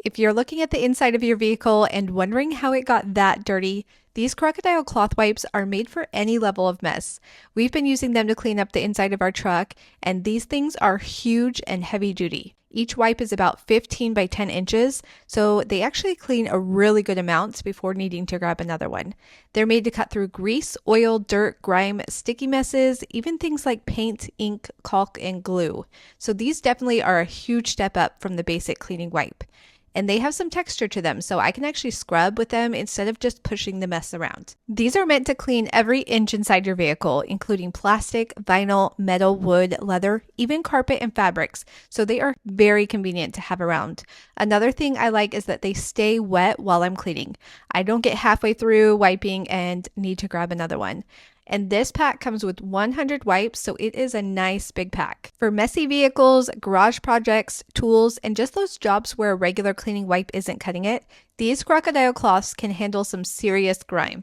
If you're looking at the inside of your vehicle and wondering how it got that dirty, these Crocodile Cloth wipes are made for any level of mess. We've been using them to clean up the inside of our truck, and these things are huge and heavy duty. Each wipe is about 15 by 10 inches, so they actually clean a really good amount before needing to grab another one. They're made to cut through grease, oil, dirt, grime, sticky messes, even things like paint, ink, caulk, and glue. So these definitely are a huge step up from the basic cleaning wipe. And they have some texture to them, so I can actually scrub with them instead of just pushing the mess around. These are meant to clean every inch inside your vehicle, including plastic, vinyl, metal, wood, leather, even carpet and fabrics, so they are very convenient to have around. Another thing I like is that they stay wet while I'm cleaning. I don't get halfway through wiping and need to grab another one. And this pack comes with 100 wipes, so it is a nice big pack. For messy vehicles, garage projects, tools, and just those jobs where a regular cleaning wipe isn't cutting it, these Crocodile cloths can handle some serious grime.